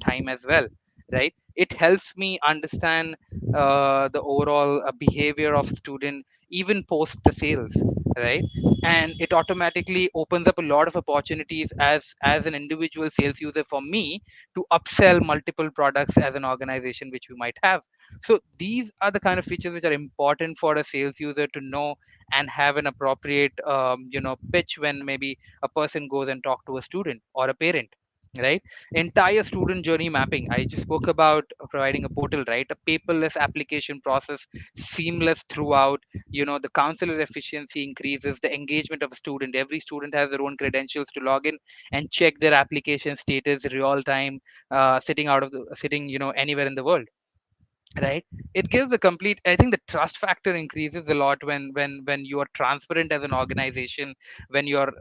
time as well, right? It helps me understand, the overall, behavior of student even post the sales, right? And it automatically opens up a lot of opportunities as an individual sales user for me to upsell multiple products as an organization which we might have. So these are the kind of features which are important for a sales user to know and have an appropriate, pitch when maybe a person goes and talk to a student or a parent, right? Entire student journey mapping, I just spoke about providing a portal, right? A paperless application process, seamless throughout. The counselor efficiency increases the engagement of a student. Every student has their own credentials to log in and check their application status real time, sitting, anywhere in the world, right? It gives a complete, I think the trust factor increases a lot when you are transparent as an organization, when you're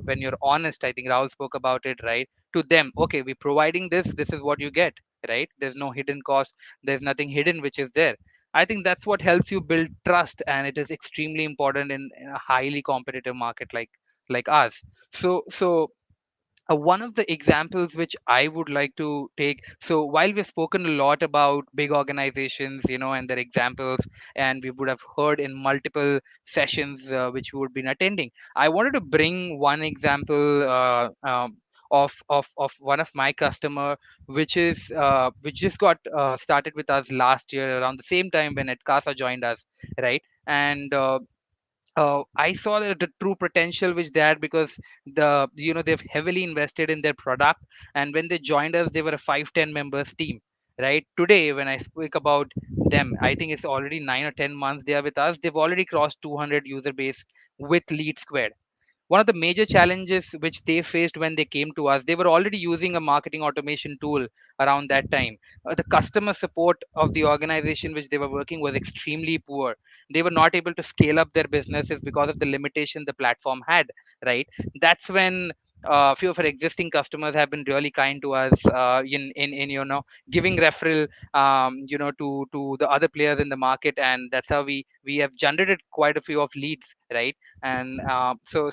honest. I think Rahul spoke about it, right? To them, okay, we're providing this is what you get, right? There's no hidden cost, there's nothing hidden which is there. I think that's what helps you build trust, and it is extremely important in a highly competitive market like us. So one of the examples which I would like to take. So while we've spoken a lot about big organizations, and their examples, and we would have heard in multiple sessions, which we would been attending, I wanted to bring one example, of one of my customer, which just got, started with us last year around the same time when Edkasa joined us, right? And I saw the true potential which they had, because they've heavily invested in their product, and when they joined us, they were a 5-10 members team. Right today, when I speak about them, I think it's already 9 or 10 months they are with us. They've already crossed 200 user base with LeadSquared. One of the major challenges which they faced when they came to us, they were already using a marketing automation tool around that time. The customer support of the organization which they were working was extremely poor. They were not able to scale up their businesses because of the limitation the platform had, right? That's when a few of our existing customers have been really kind to us, in giving referral, to the other players in the market, and that's how we have generated quite a few of leads, right? And so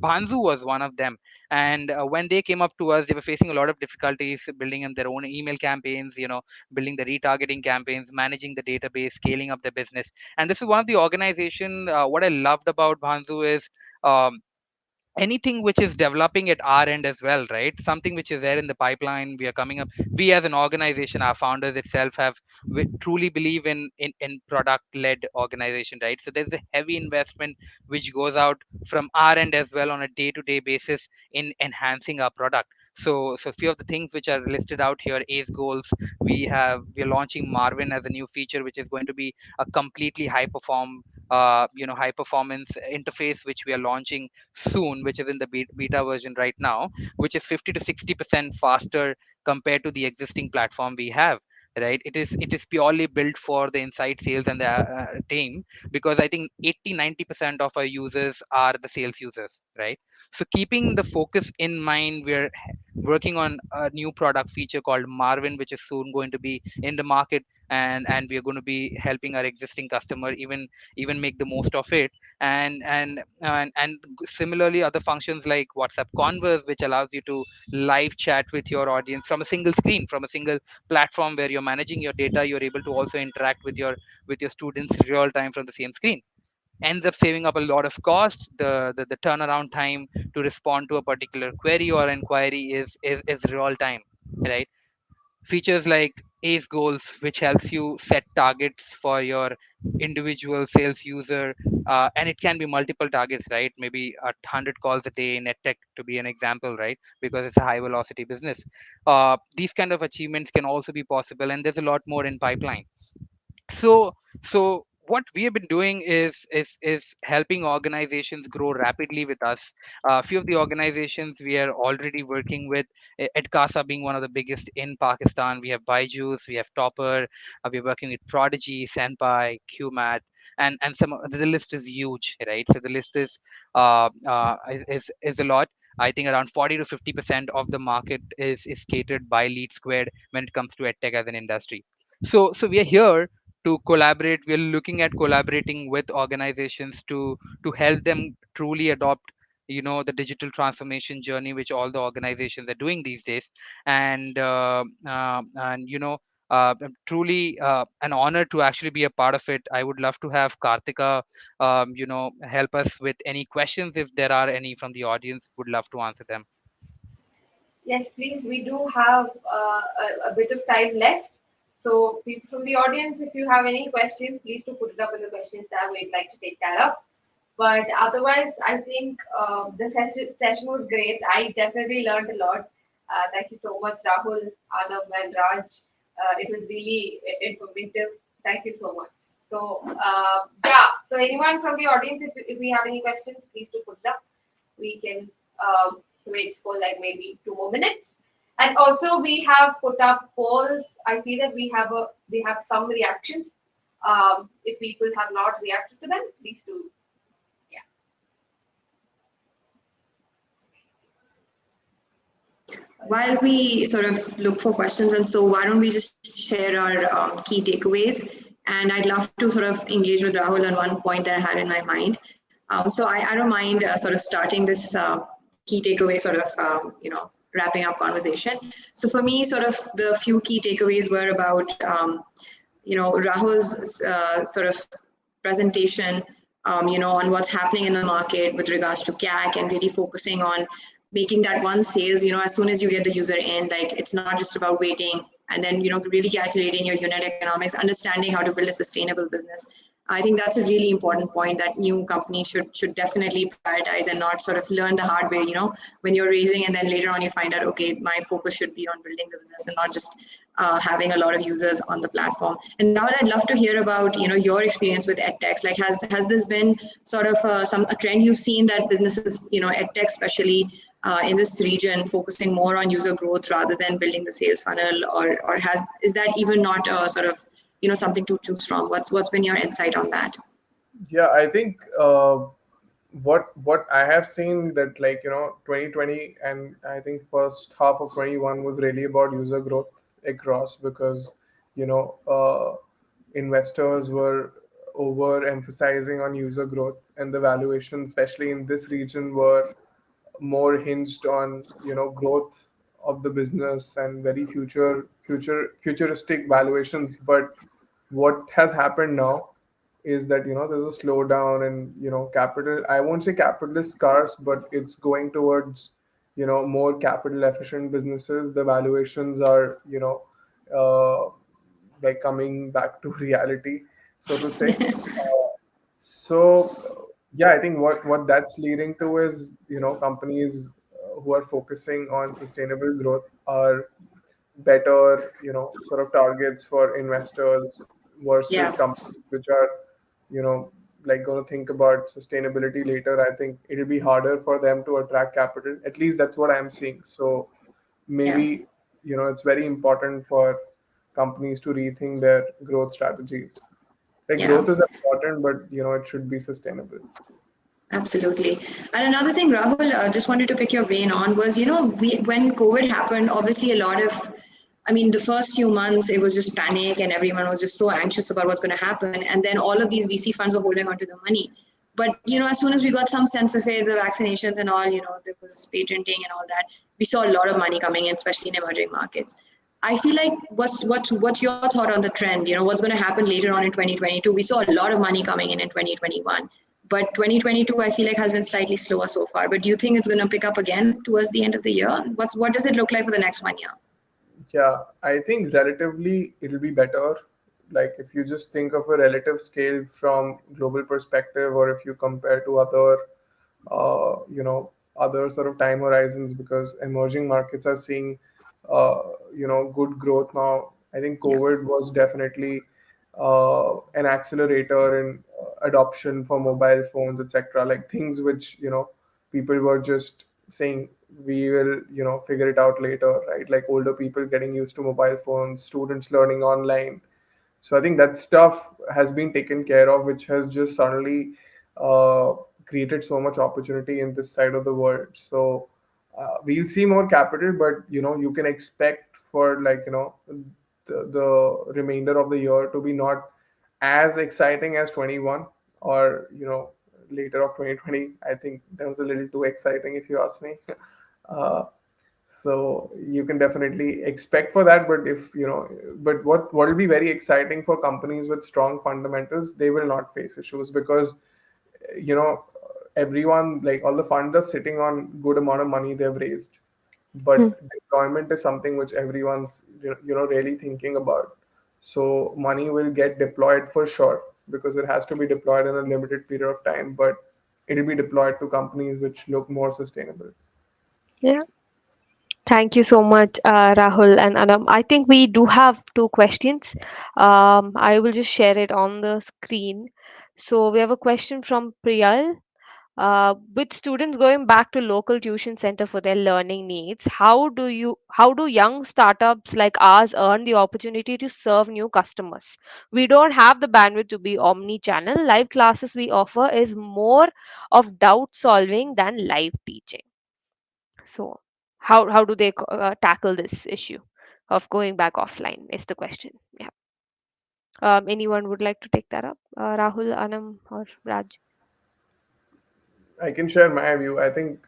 Banzu was one of them. And when they came up to us, they were facing a lot of difficulties building in their own email campaigns, building the retargeting campaigns, managing the database, scaling up the business. And this is one of the organization. What I loved about Banzu is, um, anything which is developing at our end as well, right? Something which is there in the pipeline, we are coming up. We as an organization, our founders itself have, we truly believe in product led organization, right? So there's a heavy investment which goes out from our end as well on a day to day basis in enhancing our product. So few of the things which are listed out here: ace goals. We're launching Marvin as a new feature, which is going to be a completely high performance interface, which we are launching soon, which is in the beta version right now, which is 50 to 60% faster compared to the existing platform we have. Right, it is purely built for the inside sales and the team, because I think 80-90% of our users are the sales users, right? So keeping the focus in mind, we're working on a new product feature called Marvin, which is soon going to be in the market, and we are going to be helping our existing customer even make the most of it. And similarly, other functions like WhatsApp Converse, which allows you to live chat with your audience from a single screen, from a single platform where you're managing your data. You're able to also interact with your students real time from the same screen. Ends up saving up a lot of cost. The turnaround time to respond to a particular query or inquiry is real time, right? Features like ace goals, which helps you set targets for your individual sales user, and it can be multiple targets, right? Maybe 100 calls a day in Edtech, to be an example, right? Because it's a high velocity business. These kind of achievements can also be possible, and there's a lot more in pipeline. So so what we have been doing is helping organizations grow rapidly with us. A few of the organizations we are already working with, Edkasa being one of the biggest in Pakistan. We have Byju's, we have Topper, we're working with Prodigy, Senpai, QMath, and some the list is huge, right? So the list is a lot. I think around 40 to 50% of the market is catered by LeadSquared when it comes to edtech as an industry. So we are here to collaborate. We're looking at collaborating with organizations to help them truly adopt, the digital transformation journey which all the organizations are doing these days. And truly an honor to actually be a part of it. I would love to have Kartika help us with any questions. If there are any from the audience, would love to answer them. Yes, please. We do have a bit of time left. So, people from the audience, if you have any questions, please do put it up in the questions tab. We'd like to take that up. But otherwise, I think the session was great. I definitely learned a lot. Thank you so much, Rahul, Anam, and Raj. It was really informative. Thank you so much. So, yeah. So, anyone from the audience, if we have any questions, please do put it up. We can wait for like maybe 2 more minutes. And also, we have put up polls. I see that we have some reactions. If people have not reacted to them, please do. Yeah. While we sort of look for questions, and so why don't we just share our key takeaways? And I'd love to sort of engage with Rahul on one point that I had in my mind. So I don't mind sort of starting this key takeaway sort of wrapping up conversation. So for me, sort of the few key takeaways were about Rahul's sort of presentation, on what's happening in the market with regards to CAC, and really focusing on making that one sales, as soon as you get the user in, like it's not just about waiting and then, really calculating your unit economics, understanding how to build a sustainable business. I think that's a really important point that new companies should definitely prioritize and not sort of learn the hard way, when you're raising and then later on you find out, okay, my focus should be on building the business and not just having a lot of users on the platform. And now I'd love to hear about, your experience with edtechs. Like, has this been sort of a trend you've seen that businesses, edtech especially, in this region, focusing more on user growth rather than building the sales funnel, or is that even not sort of something to choose from? What's been your insight on that? Yeah, I think what I have seen that, 2020 and I think first half of 21 was really about user growth across, because you know uh, investors were over emphasizing on user growth, and the valuation, especially in this region, were more hinged on growth of the business and very futuristic valuations. But what has happened now is that there's a slowdown and capital. I won't say capital is scarce, but it's going towards more capital efficient businesses. The valuations are uh, like coming back to reality, so to say. So yeah, I think what that's leading to is companies who are focusing on sustainable growth are better sort of targets for investors versus Yeah, companies which are like going to think about sustainability later. I think it'll be harder for them to attract capital. At least that's what I'm seeing. So yeah, maybe it's very important for companies to rethink their growth strategies. Like yeah. growth is important, but it should be sustainable. Absolutely. And another thing, Rahul, just wanted to pick your brain on was, when COVID happened, obviously a lot of, I mean, the first few months it was just panic and everyone was just so anxious about what's going to happen. And then all of these VC funds were holding onto the money. But, as soon as we got some sense of it, the vaccinations and all, there was patenting and all that, we saw a lot of money coming in, especially in emerging markets. I feel like what's your thought on the trend? What's going to happen later on in 2022? We saw a lot of money coming in 2021, but 2022 I feel like has been slightly slower so far. But do you think it's going to pick up again towards the end of the year? What does it look like for the next 1 year? Yeah, I think relatively it'll be better. Like if you just think of a relative scale from global perspective, or if you compare to other sort of time horizons, because emerging markets are seeing, good growth now. I think Yeah, COVID was definitely an accelerator in adoption for mobile phones, etc. Like things which people were just saying we will figure it out later, right? Like older people getting used to mobile phones, students learning online. So I think that stuff has been taken care of, which has just suddenly uh, created so much opportunity in this side of the world. So we'll see more capital, but you can expect for like the remainder of the year to be not as exciting as 21, or later of 2020. I think that was a little too exciting if you ask me. uh, so you can definitely expect for that, but if but what will be very exciting for companies with strong fundamentals, they will not face issues, because you know everyone, like all the funds are sitting on good amount of money they've raised, Hmm. but deployment is something which everyone's really thinking about. So money will get deployed for sure, because it has to be deployed in a limited period of time, but it'll be deployed to companies which look more sustainable. Yeah. Thank you so much, Rahul and Anam. I think we do have two questions. I will just share it on the screen. So we have a question from Priyal. With students going back to local tuition center for their learning needs, how do young startups like ours earn the opportunity to serve new customers? We don't have the bandwidth to be omni-channel. Live classes we offer is more of doubt solving than live teaching. So how do they tackle this issue of going back offline is the question. Yeah. Anyone would like to take that up? Rahul, Anam, or Raj? I can share my view. I think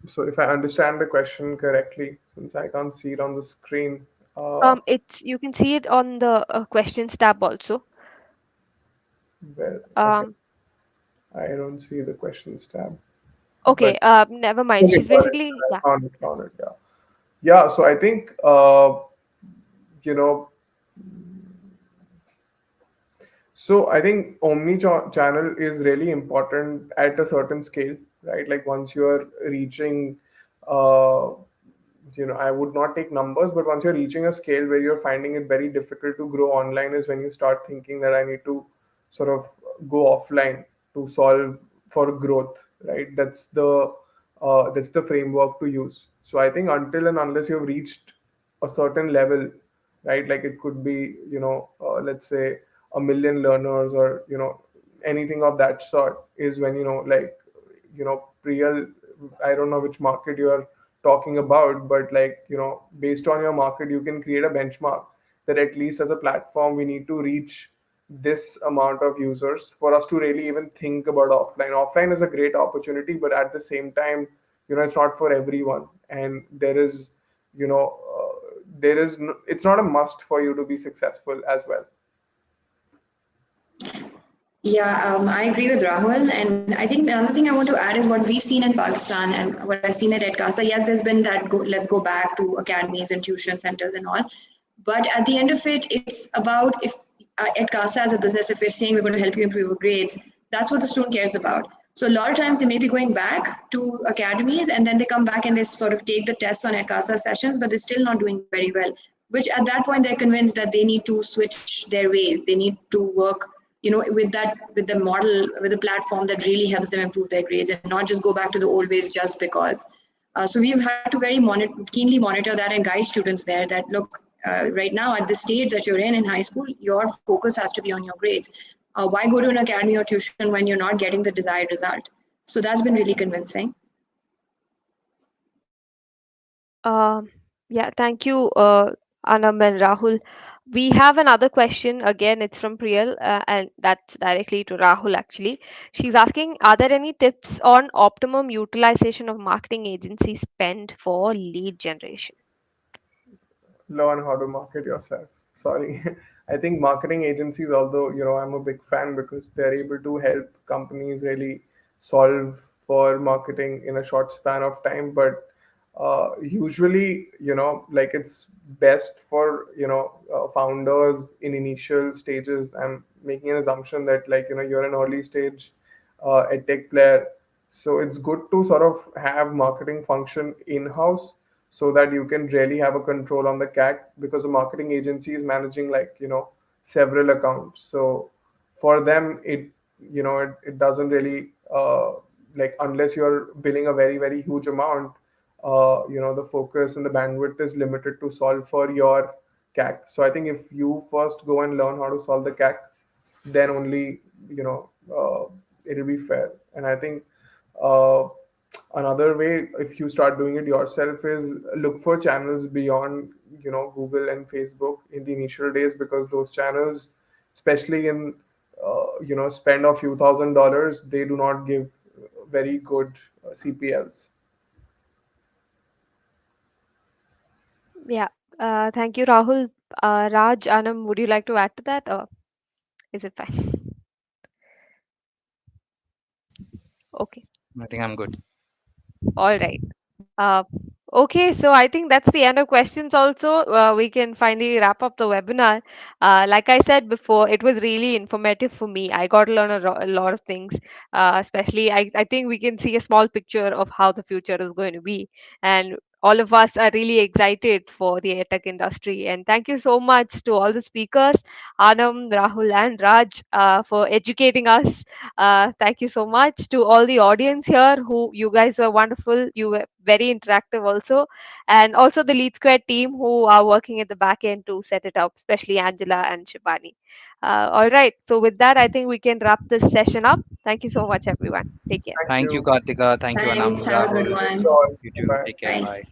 so. If I understand the question correctly, since I can't see it on the screen, It's you can see it on the questions tab also. well, okay, Um, I don't see the questions tab, okay, but never mind. okay, She's got it. basically, yeah. I found it. Yeah, yeah. So I think you know So I think omni-channel is really important at a certain scale, right? Like once you are reaching, uh, I would not take numbers, but once you're reaching a scale where you're finding it very difficult to grow online, is when you start thinking that I need to sort of go offline to solve for growth, right? That's the framework to use. So I think until and unless you've reached a certain level, right? Like it could be, let's say 1 million learners, or anything of that sort, is when like real. I don't know which market you are talking about, but like based on your market, you can create a benchmark that at least as a platform we need to reach this amount of users for us to really even think about offline. Offline is a great opportunity, but at the same time, it's not for everyone, and it's not a must for you to be successful as well. Yeah, I agree with Rahul. And I think another thing I want to add is what we've seen in Pakistan and what I've seen at Edkasa. Yes, there's been that let's go back to academies and tuition centers and all. But at the end of it, it's about if at CASA as a business, if we're saying we're going to help you improve your grades, that's what the student cares about. So a lot of times they may be going back to academies and then they come back and they sort of take the tests on at CASA sessions, but they're still not doing very well. Which at that point they're convinced that they need to switch their ways. They need to work, with the model, with the platform that really helps them improve their grades and not just go back to the old ways just because. So we've had to very keenly monitor that and guide students there that look, right now at the stage that you're in high school, your focus has to be on your grades. Why go to an academy or tuition when you're not getting the desired result? So that's been really convincing. Um, yeah, thank you, Anam and Rahul. We have another question. Again, it's from Priyal, and that's directly to Rahul actually. She's asking, are there any tips on optimum utilization of marketing agency spend for lead generation? Learn how to market yourself. Sorry. I think marketing agencies, although, I'm a big fan because they're able to help companies really solve for marketing in a short span of time. But usually, like it's best for, founders in initial stages. I'm making an assumption that, like, you're an early stage edtech player. So it's good to sort of have marketing function in-house so that you can really have a control on the CAC, because a marketing agency is managing, like, several accounts. So for them, it doesn't really, like, unless you're billing a very, very huge amount, the focus and the bandwidth is limited to solve for your CAC. So I think if you first go and learn how to solve the CAC, then only, it'll be fair. And I think uh, another way, if you start doing it yourself, is look for channels beyond, Google and Facebook in the initial days, because those channels, especially in, spend a few $1,000s, they do not give very good CPLs. Yeah, thank you, Rahul. Raj, Anam, would you like to add to that, or is it fine? Okay, I think I'm good. all right. Okay, so I think that's the end of questions also. We can finally wrap up the webinar. Like I said before, it was really informative for me. I got to learn a lot of things, especially I think we can see a small picture of how the future is going to be. And all of us are really excited for the tech industry. And thank you so much to all the speakers, Anam, Rahul, and Raj, for educating us. Thank you so much to all the audience here, who you guys were wonderful. You were very interactive also, and also the LeadSquared team who are working at the back end to set it up, especially Angela and Shibani. All right, so with that, I think we can wrap this session up. Thank you so much, everyone. Take care. Thank Thank you, you. Kartika. Thank you, Anam, Thanks. Have a good Rahul. Thank one. you all. You too. Bye. Take care. Bye. Bye.